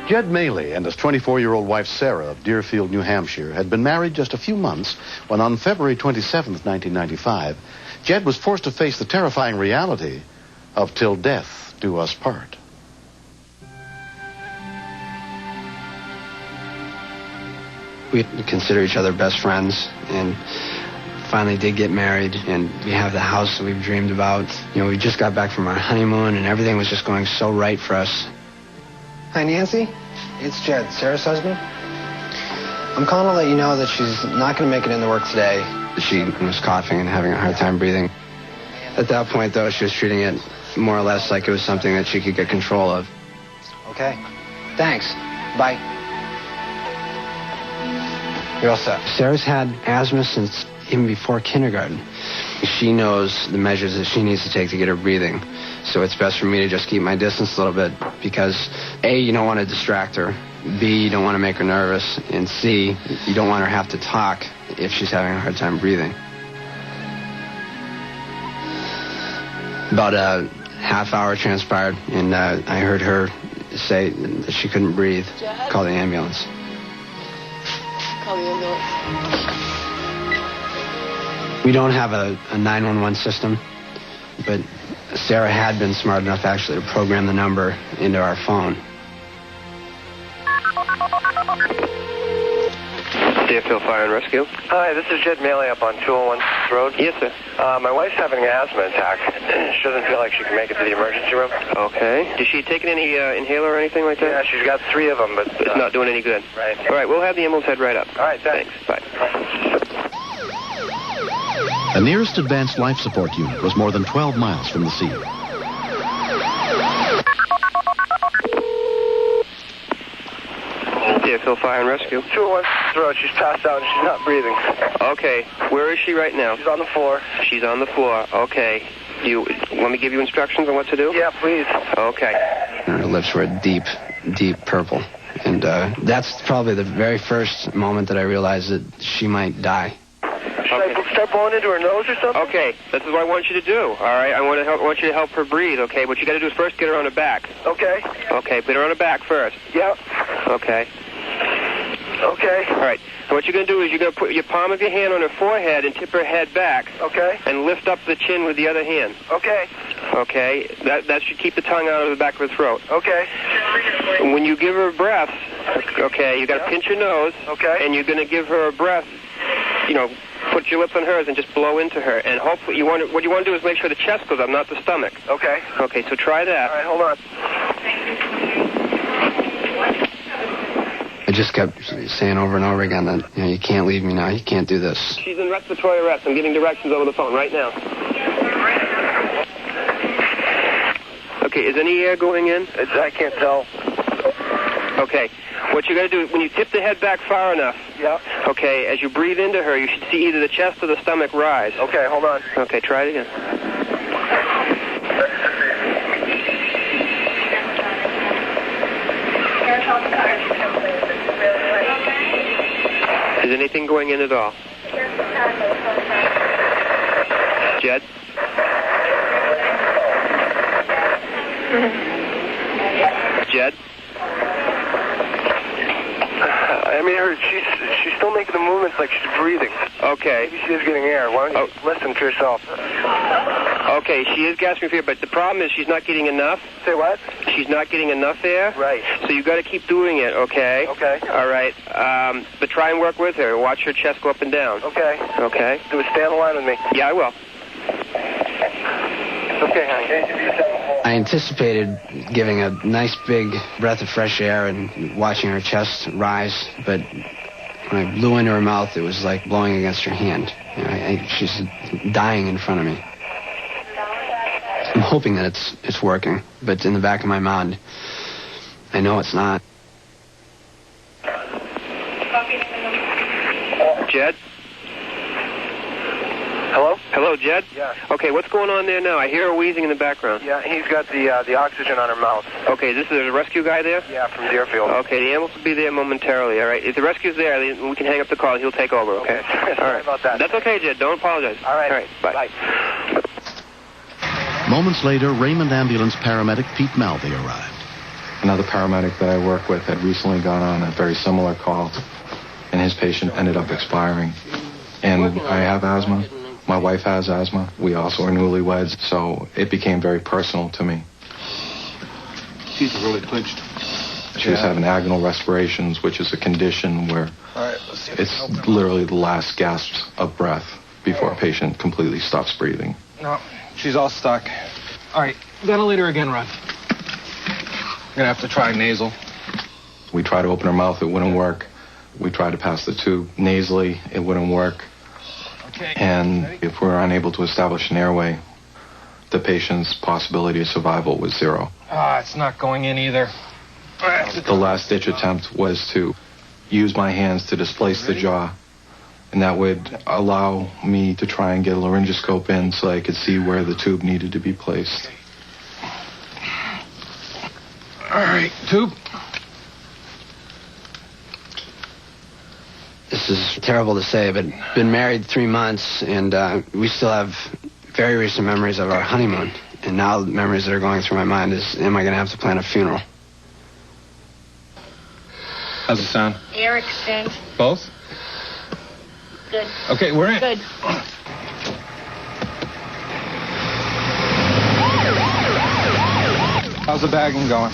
Jed Maley and his 24-year-old wife Sarah of Deerfield, New Hampshire, had been married just a few months when on February 27th, 1995, Jed was forced to face the terrifying reality of till death do us part. We consider each other best friends, and finally did get married, and we have the house that we've dreamed about. You know, we just got back from our honeymoon, and everything was just going so right for us. Hi, Nancy. It's Jed, Sarah's husband. I'm calling to let you know that she's not going to make it into work today. She was coughing and having a hard time breathing. At that point, though, she was treating it more or less like it was something that she could get control of. Okay. Thanks. Bye. You're all set. Sarah's had asthma since even before kindergarten. She knows the measures that she needs to take to get her breathing. So it's best for me to just keep my distance a little bit because, A, you don't want to distract her. B, you don't want to make her nervous. And C, you don't want her to have to talk if she's having a hard time breathing. About a half hour transpired, and I heard her say that she couldn't breathe. Jed? Call the ambulance. Call the ambulance. We don't have a 911 system, but Sarah had been smart enough actually to program the number into our phone. Deerfield Fire and Rescue. Hi, this is Jed Maley up on 201 Road. Yes, sir. My wife's having an asthma attack. She doesn't feel like she can make it to the emergency room. Okay. Has she taken any inhaler or anything like that? Yeah, she's got 3 of them, but... It's not doing any good. Right. All right, we'll have the ambulance head right up. All right, thanks. Bye. The nearest advanced life support unit was more than 12 miles from the scene. Deerfield Fire and Rescue. 201 Road. She's passed out and she's not breathing. Okay. Where is she right now? She's on the floor. She's on the floor. Okay. Do you want me to give you instructions on what to do? Yeah, please. Okay. Her lips were deep, deep purple. And that's probably the very first moment that I realized that she might die. Should I start blowing into her nose or something? Okay, this is what I want you to do, all right? I want you to help her breathe, okay? What you got to do is first get her on her back. Okay. Okay, put her on her back first. Yep. Okay. Okay. All right. And what you're going to do is you're going to put your palm of your hand on her forehead and tip her head back. Okay. And lift up the chin with the other hand. Okay. Okay. That should keep the tongue out of the back of her throat. Okay. And when you give her a breath, okay, you got to pinch your nose. Okay. And you're going to give her a breath, you know, put your lips on hers and just blow into her. And hopefully what you want to do is make sure the chest goes up, not the stomach. Okay. Okay, so try that. All right, hold on. I just kept saying over and over again that, you know, you can't leave me now. You can't do this. She's in respiratory arrest. I'm giving directions over the phone right now. Okay, is any air going in? I can't tell. Okay. What you're going to do, when you tip the head back far enough, yeah. Okay, as you breathe into her, you should see either the chest or the stomach rise. Okay, hold on. Okay, try it again. Is anything going in at all? Jed? Jed? I mean, she's still making the movements like she's breathing. Okay. Maybe she is getting air. Why don't you listen to yourself? Okay, she is gasping for air, but the problem is she's not getting enough. Say what? She's not getting enough air. Right. So you got to keep doing it, okay? Okay. All right. But try and work with her. Watch her chest go up and down. Okay. Okay. Do it. Stay on the line with me. Yeah, I will. Okay, honey. I anticipated giving a nice big breath of fresh air and watching her chest rise, but when I blew into her mouth, it was like blowing against her hand. You know, she's dying in front of me. I'm hoping that it's working, but in the back of my mind, I know it's not. Jed? Hello? Hello, Jed? Yeah. Okay, what's going on there now? I hear her wheezing in the background. Yeah, he's got the oxygen on her mouth. Okay, this is a rescue guy there? Yeah, from Deerfield. Okay, the ambulance will be there momentarily, all right? If the rescue's there, then we can hang up the call. He'll take over, okay? Sorry all right. about that. That's okay, Jed. Don't apologize. All right. All right, bye. Moments later, Raymond Ambulance paramedic Pete Malvey arrived. Another paramedic that I work with had recently gone on a very similar call, and his patient ended up expiring. And I have asthma. My wife has asthma. We also are newlyweds, so it became very personal to me. Teeth are really clenched. She was having agonal respirations, which is a condition where it's literally the last gasps of breath before a patient completely stops breathing. No, she's all stuck. All right, ventilator again, Ron. I'm gonna have to try nasal. We tried to open her mouth, it wouldn't work. We tried to pass the tube nasally, it wouldn't work. Okay. And if we're unable to establish an airway, the patient's possibility of survival was zero. It's not going in either. The last-ditch attempt was to use my hands to displace the jaw, and that would allow me to try and get a laryngoscope in so I could see where the tube needed to be placed. All right, tube. This is terrible to say, but been married 3 months, and we still have very recent memories of our honeymoon. And now the memories that are going through my mind is, am I going to have to plan a funeral? How's it sound? Air exchange. Both? Good. Okay, we're in. Good. How's the bagging going?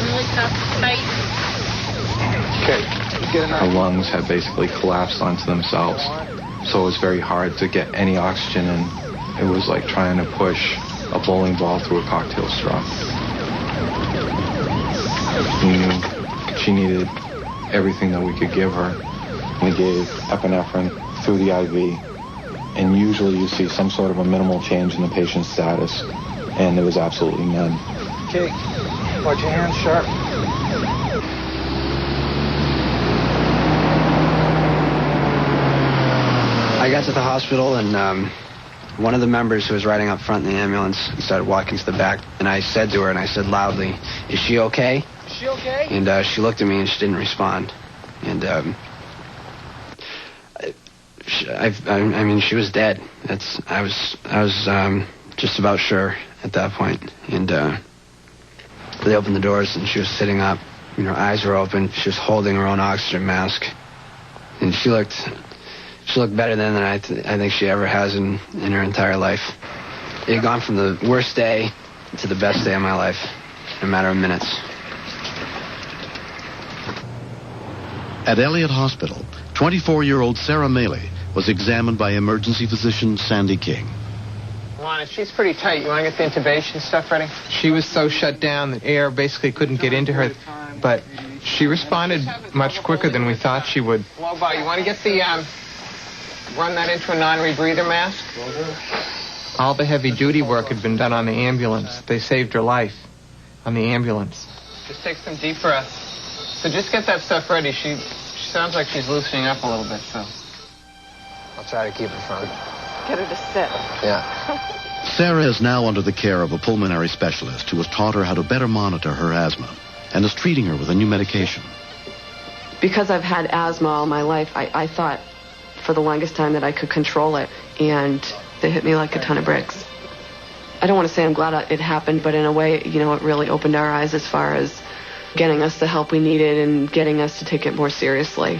Really tough. Tight. Okay, get in Her lungs had basically collapsed onto themselves, so it was very hard to get any oxygen in. It was like trying to push a bowling ball through a cocktail straw. We knew she needed everything that we could give her. We gave epinephrine through the IV, and usually you see some sort of a minimal change in the patient's status, and there was absolutely none. Okay, watch your hands sharp. I got to the hospital, and one of the members who was riding up front in the ambulance started walking to the back, and I said to her, and I said loudly, "Is she okay?" Is she okay? And she looked at me and she didn't respond. And I mean, she was dead. I was just about sure at that point. And they opened the doors and she was sitting up. You know, her eyes were open. She was holding her own oxygen mask, and she looked better than I think she ever has in her entire life. It had gone from the worst day to the best day of my life in a matter of minutes. At Elliott Hospital, 24-year-old Sarah Maley was examined by emergency physician Sandy King. Lana, she's pretty tight. You want to get the intubation stuff ready? She was so shut down that air basically couldn't get into her, but she responded much quicker than we thought she would. Lobo, you want to get the, run that into a non-rebreather mask? All the heavy-duty work had been done on the ambulance. They saved her life on the ambulance. Just take some deep breaths. So just get that stuff ready. She sounds like she's loosening up a little bit, so. I'll try to keep her from. Get her to sit. Yeah. Sarah is now under the care of a pulmonary specialist who has taught her how to better monitor her asthma and is treating her with a new medication. Because I've had asthma all my life, I thought for the longest time that I could control it, and they hit me like a ton of bricks. I don't want to say I'm glad it happened, but in a way, you know, it really opened our eyes as far as getting us the help we needed and getting us to take it more seriously.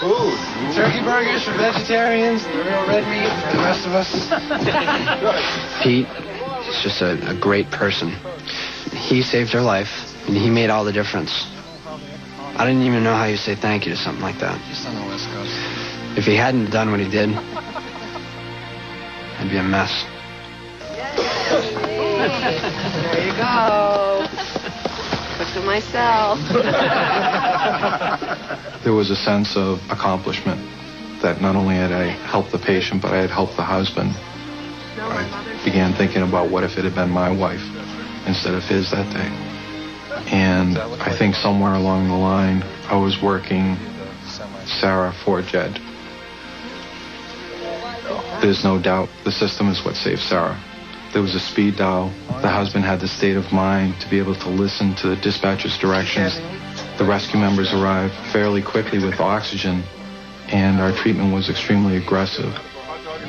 Ooh, turkey burgers for vegetarians, the real red meat for the rest of us. Pete is just a great person. He saved her life, and he made all the difference. I didn't even know how you say thank you to something like that. Just on the West Coast. If he hadn't done what he did, I'd be a mess. There you go. Look at myself. There was a sense of accomplishment that not only had I helped the patient, but I had helped the husband. I began thinking about what if it had been my wife instead of his that day. And I think somewhere along the line, I was working Sarah for Jed. There's no doubt the system is what saved Sarah. There was a speed dial. The husband had the state of mind to be able to listen to the dispatcher's directions. The rescue members arrived fairly quickly with oxygen, and our treatment was extremely aggressive.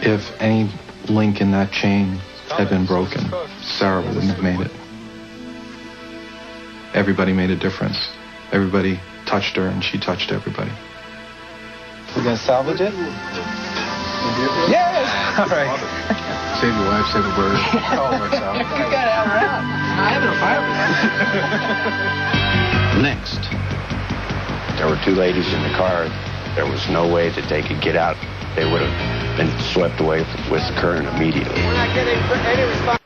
If any link in that chain had been broken, Sarah wouldn't have made it. everybody made a difference. Everybody touched her, and she touched everybody. We're gonna salvage it? Yes! All right. Save your wife, save a bird. All works out. You gotta have her out. I have no fire. Next. There were two ladies in the car. There was no way that they could get out. They would have been swept away with the current immediately. We're not getting any response.